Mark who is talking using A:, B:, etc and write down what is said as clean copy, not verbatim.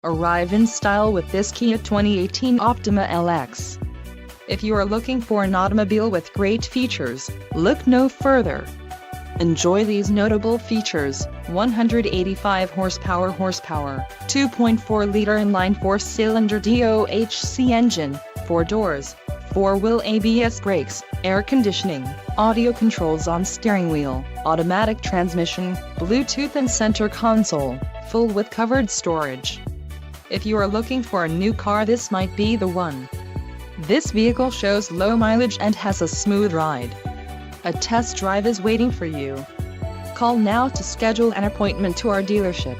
A: Arrive in style with this Kia 2018 Optima LX. If you are looking for an automobile with great features, look no further. Enjoy these notable features: 185 horsepower, 2.4-liter inline 4-cylinder DOHC engine, 4 doors, 4-wheel ABS brakes, air conditioning, audio controls on steering wheel, automatic transmission, Bluetooth and center console, full with covered storage. If you are looking for a new car, this might be the one. This vehicle shows low mileage and has a smooth ride. A test drive is waiting for you. Call now to schedule an appointment to our dealership.